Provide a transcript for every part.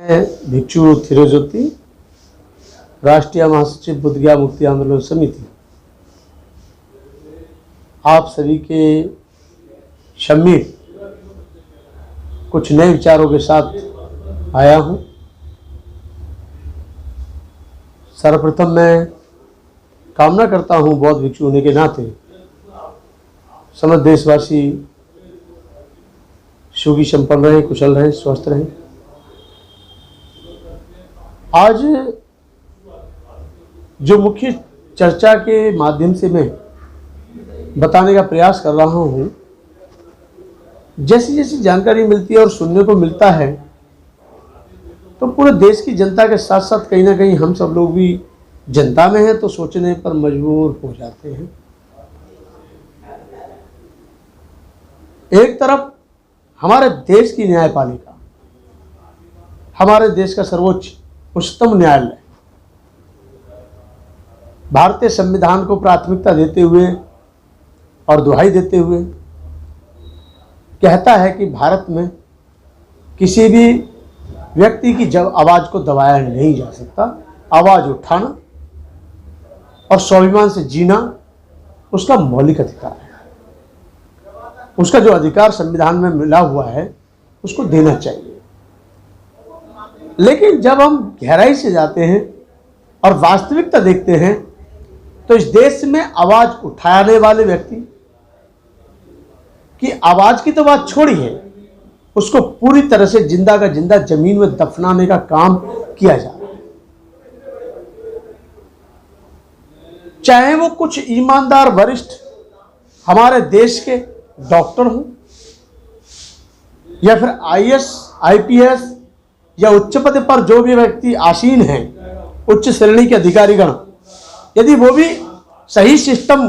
मैं भिक्षु थिरोज्योति, राष्ट्रीय महासचिव बुद्धगया मुक्ति आंदोलन समिति, आप सभी के सम्मिलित कुछ नए विचारों के साथ आया हूं। सर्वप्रथम मैं कामना करता हूं बौद्ध भिक्षु होने के नाते समस्त देशवासी सुखी संपन्न रहें, कुशल रहें, स्वस्थ रहें। आज जो मुख्य चर्चा के माध्यम से मैं बताने का प्रयास कर रहा हूं, जैसी जैसी जानकारी मिलती है और सुनने को मिलता है तो पूरे देश की जनता के साथ साथ कहीं ना कहीं हम सब लोग भी जनता में हैं तो सोचने पर मजबूर हो जाते हैं। एक तरफ हमारे देश की न्यायपालिका, हमारे देश का सर्वोच्च उच्चतम न्यायालय भारतीय संविधान को प्राथमिकता देते हुए और दुहाई देते हुए कहता है कि भारत में किसी भी व्यक्ति की जब आवाज़ को दबाया नहीं जा सकता। आवाज़ उठाना और स्वाभिमान से जीना उसका मौलिक अधिकार है। उसका जो अधिकार संविधान में मिला हुआ है उसको देना चाहिए। लेकिन जब हम गहराई से जाते हैं और वास्तविकता देखते हैं तो इस देश में आवाज़ उठाने वाले व्यक्ति की आवाज़ की तो बात छोड़ी है, उसको पूरी तरह से जिंदा का जिंदा जमीन में दफनाने का काम किया जा रहा है। चाहे वो कुछ ईमानदार वरिष्ठ हमारे देश के डॉक्टर हों या फिर आईएएस, आईपीएस या उच्च पद पर जो भी व्यक्ति आसीन हैं, उच्च श्रेणी के अधिकारीगण, यदि वो भी सही सिस्टम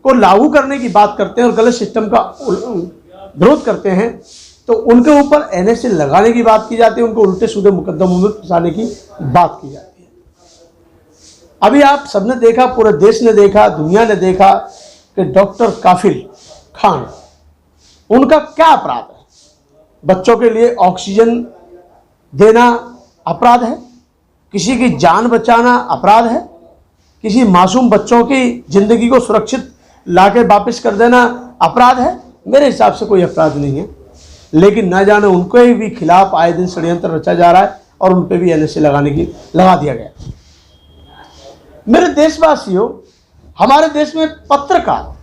को लागू करने की बात करते हैं और गलत सिस्टम का विरोध करते हैं तो उनके ऊपर एनएसए लगाने की बात की जाती है, उनको उल्टे सीधे मुकदमों में फंसाने की बात की जाती है। अभी आप सबने देखा, पूरे देश ने देखा, दुनिया ने देखा कि डॉक्टर काफिल खान, उनका क्या अपराध है? बच्चों के लिए ऑक्सीजन देना अपराध है, किसी की जान बचाना अपराध है, किसी मासूम बच्चों की जिंदगी को सुरक्षित लाके वापस कर देना अपराध है? मेरे हिसाब से कोई अपराध नहीं है। लेकिन न जाने उनके भी खिलाफ आए दिन षड्यंत्र रचा जा रहा है और उन पर भी एनएसए लगा दिया गया। मेरे देशवासियों, हमारे देश में पत्रकार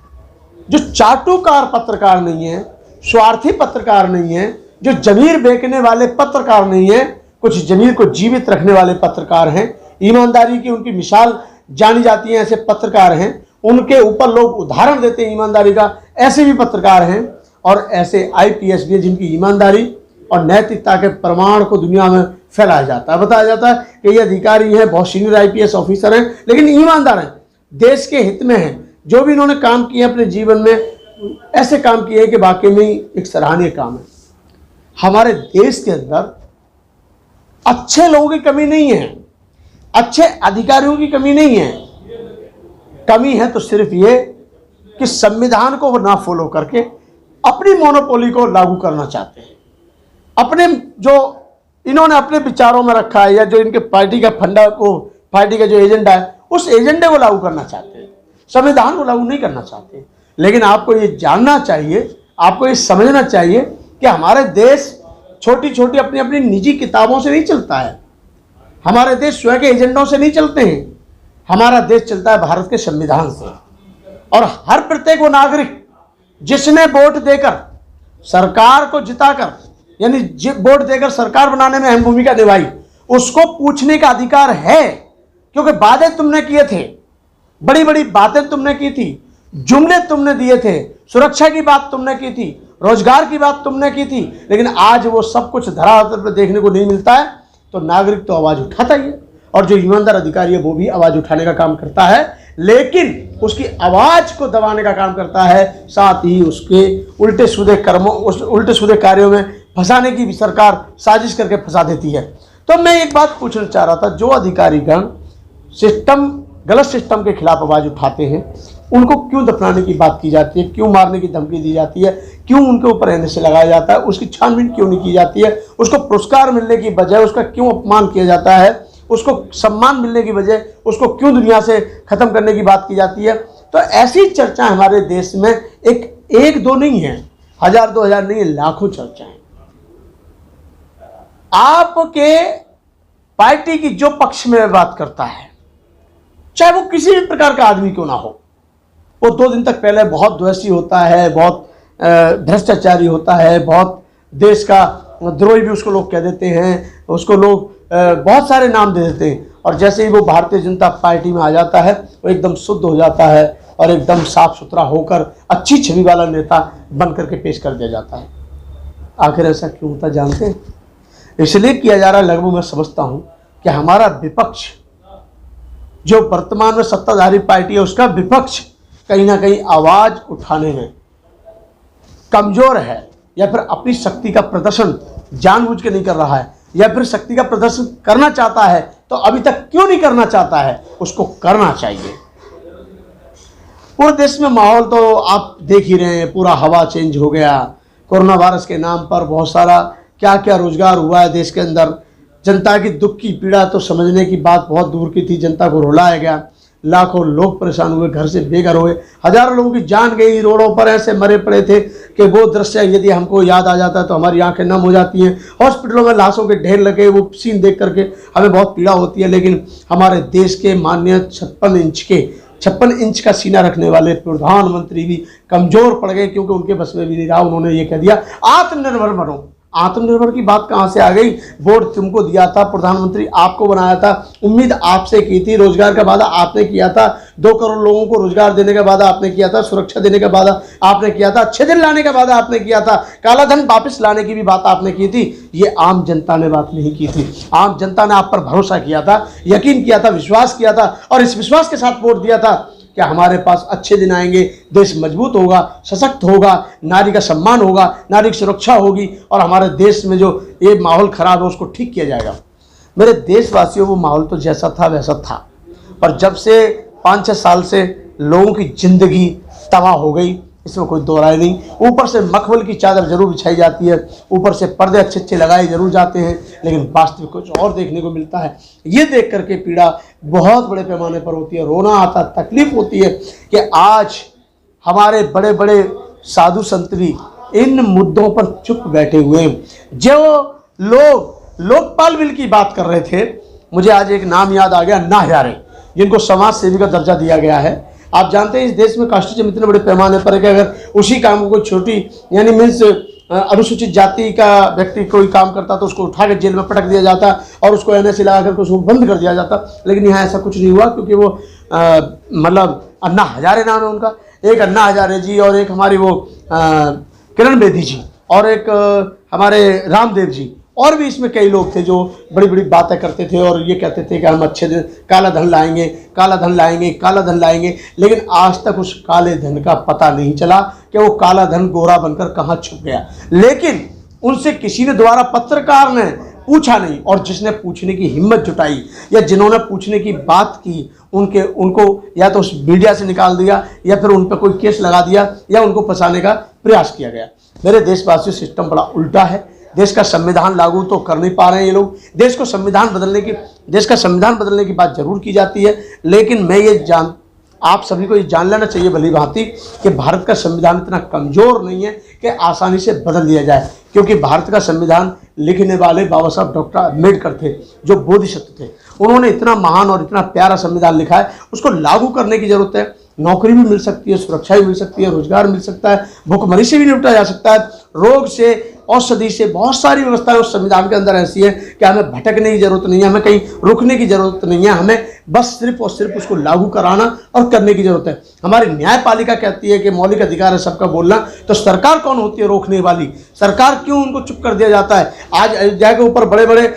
जो चाटुकार पत्रकार नहीं है, स्वार्थी पत्रकार नहीं है, जो जमीर बेचने वाले पत्रकार नहीं है, कुछ जमीर को जीवित रखने वाले पत्रकार हैं, ईमानदारी की उनकी मिसाल जानी जाती है, ऐसे पत्रकार हैं, उनके ऊपर लोग उदाहरण देते हैं ईमानदारी का, ऐसे भी पत्रकार हैं। और ऐसे आईपीएस भी जिनकी ईमानदारी और नैतिकता के प्रमाण को दुनिया में फैलाया जाता है, बताया जाता है कि ये अधिकारी हैं, बहुत सीनियर आईपीएस ऑफिसर हैं, लेकिन ईमानदार हैं, देश के हित में हैं। जो भी इन्होंने काम किए अपने जीवन में, ऐसे काम किए कि वाकई में एक सराहनीय काम है। हमारे देश के अंदर अच्छे लोगों की कमी नहीं है, अच्छे अधिकारियों की कमी नहीं है। कमी है तो सिर्फ ये कि संविधान को वो ना फॉलो करके अपनी मोनोपोली को लागू करना चाहते हैं। अपने जो इन्होंने अपने विचारों में रखा है या जो इनके पार्टी का फंडा को, पार्टी का जो एजेंडा है, उस एजेंडे को लागू करना चाहते हैं, संविधान को लागू नहीं करना चाहते। लेकिन आपको ये जानना चाहिए, आपको ये समझना चाहिए कि हमारे देश छोटी छोटी अपनी अपनी निजी किताबों से नहीं चलता है, हमारे देश स्वयं के एजेंडों से नहीं चलते हैं। हमारा देश चलता है भारत के संविधान से। और हर प्रत्येक वो नागरिक जिसने वोट देकर सरकार को जिताकर, यानी वोट देकर सरकार बनाने में अहम भूमिका निभाई, उसको पूछने का अधिकार है। क्योंकि वादे तुमने किए थे, बड़ी बड़ी बातें तुमने की थी, जुमले तुमने दिए थे, सुरक्षा की बात तुमने की थी, रोजगार की बात तुमने की थी, लेकिन आज वो सब कुछ धरातल पर देखने को नहीं मिलता है। तो नागरिक तो आवाज उठाता ही है, और जो ईमानदार अधिकारी है वो भी आवाज उठाने का काम करता है, लेकिन उसकी आवाज को दबाने का काम करता है, साथ ही उसके उल्टे सीधे कर्मों, उस उल्टे सीधे कार्यों में फंसाने की भी सरकार साजिश करके फंसा देती है। तो मैं एक बात पूछना चाह रहा था, जो अधिकारीगण सिस्टम, गलत सिस्टम के खिलाफ आवाज उठाते हैं, उनको क्यों दफनाने की बात की जाती है, क्यों मारने की धमकी दी जाती है, क्यों उनके ऊपर एनएसए लगाया जाता है, उसकी छानबीन क्यों नहीं की जाती है, उसको पुरस्कार मिलने की बजाय उसका क्यों अपमान किया जाता है, उसको सम्मान मिलने की बजाय उसको क्यों दुनिया से खत्म करने की बात की जाती है। तो ऐसी चर्चा हमारे देश में एक दो नहीं है, 1000-2000 नहीं है, लाखों चर्चाएं। आपके पार्टी की जो पक्ष में बात करता है, चाहे वो किसी भी प्रकार का आदमी क्यों ना हो, वो 2 दिन तक पहले बहुत द्वेषी होता है, बहुत भ्रष्टाचारी होता है, बहुत देश का द्रोही भी उसको लोग कह देते हैं, उसको लोग बहुत सारे नाम दे देते हैं, और जैसे ही वो भारतीय जनता पार्टी में आ जाता है वो एकदम शुद्ध हो जाता है और एकदम साफ सुथरा होकर अच्छी छवि वाला नेता बन करके पेश कर दिया जाता है। आखिर ऐसा क्यों होता जानते हैं? इसलिए किया जा रहा है। लगभग मैं समझता हूं कि हमारा विपक्ष, जो वर्तमान में सत्ताधारी पार्टी है, उसका विपक्ष कहीं ना कहीं आवाज उठाने में कमजोर है, या फिर अपनी शक्ति का प्रदर्शन जानबूझ के नहीं कर रहा है, या फिर शक्ति का प्रदर्शन करना चाहता है तो अभी तक क्यों नहीं करना चाहता है, उसको करना चाहिए। पूरे देश में माहौल तो आप देख ही रहे हैं, पूरा हवा चेंज हो गया। कोरोना वायरस के नाम पर बहुत सारा क्या क्या रोजगार हुआ है देश के अंदर। जनता की दुख की पीड़ा तो समझने की बात बहुत दूर की थी, जनता को रुलाया गया, लाखों लोग परेशान हुए, घर से बेघर हुए, हजारों लोगों की जान गई, रोडों पर ऐसे मरे पड़े थे कि वो दृश्य यदि हमको याद आ जाता है तो हमारी आंखें नम हो जाती हैं। हॉस्पिटलों में लाशों के ढेर लगे, वो सीन देख करके हमें बहुत पीड़ा होती है। लेकिन हमारे देश के माननीय 56 इंच का सीना रखने वाले प्रधानमंत्री भी कमजोर पड़ गए, क्योंकि उनके बस में भी नहीं रहा। उन्होंने ये कह दिया आत्मनिर्भर बनो। आत्मनिर्भर की बात कहां से आ गई? वोट तुमको दिया था, प्रधानमंत्री आपको बनाया था, उम्मीद आपसे की थी, रोजगार का वादा आपने किया था, 2 करोड़ लोगों को रोजगार देने का वादा आपने किया था, सुरक्षा देने का वादा आपने किया था, अच्छे दिन लाने का वादा आपने किया था, काला धन वापस लाने की भी बात आपने की थी। ये आम जनता ने बात नहीं की थी। आम जनता ने आप पर भरोसा किया था, यकीन किया था, विश्वास किया था, और इस विश्वास के साथ वोट दिया था कि हमारे पास अच्छे दिन आएंगे, देश मजबूत होगा, सशक्त होगा, नारी का सम्मान होगा, नारी की सुरक्षा होगी, और हमारे देश में जो ये माहौल खराब है उसको ठीक किया जाएगा। मेरे देशवासियों, वो माहौल तो जैसा था वैसा था, पर जब से 5-6 साल से लोगों की जिंदगी तबाह हो गई, इसमें कोई दो राय नहीं। ऊपर से मखमल की चादर जरूर बिछाई जाती है, ऊपर से पर्दे अच्छे अच्छे लगाए जरूर जाते हैं, लेकिन वास्तविक कुछ और देखने को मिलता है। ये देख करके पीड़ा बहुत बड़े पैमाने पर होती है, रोना आता, तकलीफ होती है कि आज हमारे बड़े बड़े साधु संत भी इन मुद्दों पर चुप बैठे हुए हैं। जो लोग लोकपाल बिल की बात कर रहे थे, मुझे आज एक नाम याद आ गया, अन्ना हजारे, जिनको समाज सेवी का दर्जा दिया गया है। आप जानते हैं इस देश में कास्टिज्म इतने बड़े पैमाने पर है कि अगर उसी काम को कोई छोटी यानी मीन्स अनुसूचित जाति का व्यक्ति कोई काम करता तो उसको उठा के जेल में पटक दिया जाता और उसको एनएसए लगा करके उसको बंद कर दिया जाता। लेकिन यहाँ ऐसा कुछ नहीं हुआ, क्योंकि वो मतलब अन्ना हजारे नाम है उनका, एक अन्ना हजारे जी और एक हमारी वो किरण बेदी जी और एक हमारे रामदेव जी, और भी इसमें कई लोग थे जो बड़ी बड़ी बातें करते थे और ये कहते थे कि हम अच्छे दिन काला धन लाएंगे, काला धन लाएंगे, काला धन लाएंगे। लेकिन आज तक उस काले धन का पता नहीं चला कि वो काला धन गोरा बनकर कहाँ छुप गया। लेकिन उनसे किसी ने द्वारा पत्रकार ने पूछा नहीं, और जिसने पूछने की हिम्मत जुटाई या जिन्होंने पूछने की बात की उनको या तो उस मीडिया से निकाल दिया या फिर उन पर कोई केस लगा दिया या उनको फंसाने का प्रयास किया गया। मेरे देशवासियों, सिस्टम बड़ा उल्टा है। देश का संविधान लागू तो कर नहीं पा रहे हैं ये लोग। देश का संविधान बदलने की बात जरूर की जाती है, लेकिन मैं आप सभी को ये जान लेना चाहिए भली भांति कि भारत का संविधान इतना कमजोर नहीं है कि आसानी से बदल दिया जाए, क्योंकि भारत का संविधान लिखने वाले बाबा साहब डॉक्टर अम्बेडकर थे, जो बोधिसत्व थे। उन्होंने इतना महान और इतना प्यारा संविधान लिखा है, उसको लागू करने की जरूरत है। नौकरी भी मिल सकती है, सुरक्षा भी मिल सकती है, रोजगार मिल सकता है, भुखमरी से भी निपटा जा सकता है, रोग से, औषधि से, बहुत सारी व्यवस्थाएं उस संविधान के अंदर ऐसी है कि हमें भटकने की जरूरत नहीं है, हमें कहीं रुकने की जरूरत नहीं है, हमें बस सिर्फ और सिर्फ उसको लागू कराना और करने की जरूरत है। हमारी न्यायपालिका कहती है कि मौलिक अधिकार है सबका बोलना, तो सरकार कौन होती है रोकने वाली? सरकार क्यों उनको चुप कर दिया जाता है? आज अयोध्या के ऊपर बड़े बड़े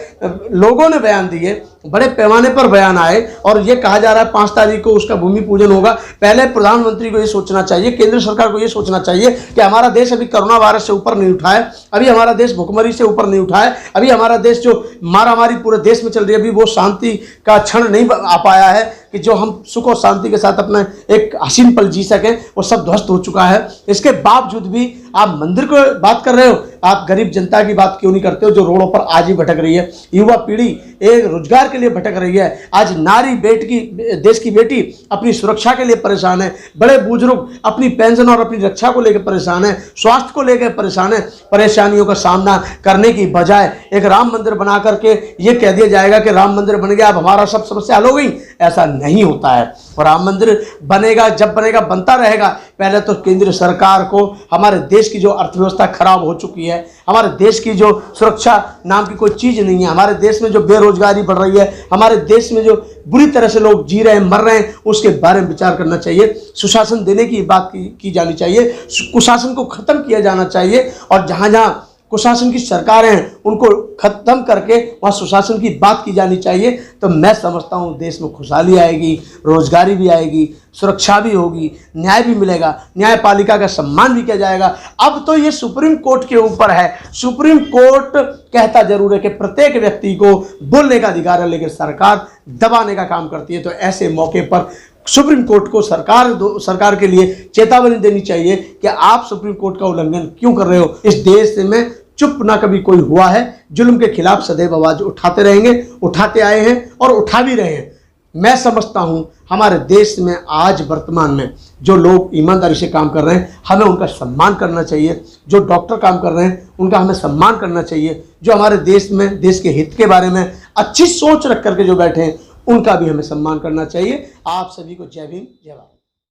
लोगों ने बयान दिए, बड़े पैमाने पर बयान आए, और ये कहा जा रहा है 5 तारीख को उसका भूमि पूजन होगा। पहले प्रधानमंत्री को ये सोचना चाहिए, केंद्र सरकार को ये सोचना चाहिए कि हमारा देश अभी कोरोना वायरस से ऊपर नहीं उठा है, अभी हमारा देश भुखमरी से ऊपर नहीं उठा है, अभी हमारा देश जो मारामारी पूरे देश में चल रही है, अभी वो शांति का क्षण नहीं आ पाया है। कि जो हम सुख और शांति के साथ अपना एक हसीन पल जी सकें, वो सब ध्वस्त हो चुका है। इसके बावजूद भी आप मंदिर को बात कर रहे हो, आप गरीब जनता की बात क्यों नहीं करते हो जो रोडों पर आज ही भटक रही है। युवा पीढ़ी एक रोजगार के लिए भटक रही है। आज नारी देश की बेटी अपनी सुरक्षा के लिए परेशान है। बड़े बुजुर्ग अपनी पेंशन और अपनी रक्षा को लेकर परेशान है, स्वास्थ्य को लेकर परेशान है। परेशानियों का सामना करने की बजाय एक राम मंदिर बना करके ये कह दिया जाएगा कि राम मंदिर बन गया, अब हमारा सब समस्या हल हो गई। ऐसा नहीं होता है। और राम मंदिर बनेगा, जब बनेगा बनता रहेगा। पहले तो केंद्र सरकार को हमारे देश की जो अर्थव्यवस्था खराब हो चुकी है, हमारे देश की जो सुरक्षा नाम की कोई चीज़ नहीं है, हमारे देश में जो बेरोजगारी बढ़ रही है, हमारे देश में जो बुरी तरह से लोग जी रहे हैं, मर रहे हैं, उसके बारे में विचार करना चाहिए। सुशासन देने की बात की जानी चाहिए, कुशासन को खत्म किया जाना चाहिए। और जहाँ जहाँ कुशासन की सरकारें हैं उनको खत्म करके वहाँ सुशासन की बात की जानी चाहिए। तो मैं समझता हूँ देश में खुशहाली आएगी, रोजगारी भी आएगी, सुरक्षा भी होगी, न्याय भी मिलेगा, न्यायपालिका का सम्मान भी किया जाएगा। अब तो ये सुप्रीम कोर्ट के ऊपर है। सुप्रीम कोर्ट कहता जरूर है कि प्रत्येक व्यक्ति को बोलने का अधिकार है, लेकिन सरकार दबाने का काम करती है। तो ऐसे मौके पर सुप्रीम कोर्ट को सरकार के लिए चेतावनी देनी चाहिए कि आप सुप्रीम कोर्ट का उल्लंघन क्यों कर रहे हो। इस देश में चुप ना कभी कोई हुआ है, जुल्म के खिलाफ सदैव आवाज उठाते रहेंगे, उठाते आए हैं और उठा भी रहे हैं। मैं समझता हूं हमारे देश में आज वर्तमान में जो लोग ईमानदारी से काम कर रहे हैं, हमें उनका सम्मान करना चाहिए। जो डॉक्टर काम कर रहे हैं उनका हमें सम्मान करना चाहिए। जो हमारे देश में देश के हित के बारे में अच्छी सोच रख करके जो बैठे हैं उनका भी हमें सम्मान करना चाहिए। आप सभी को जय भीम, जय भारत।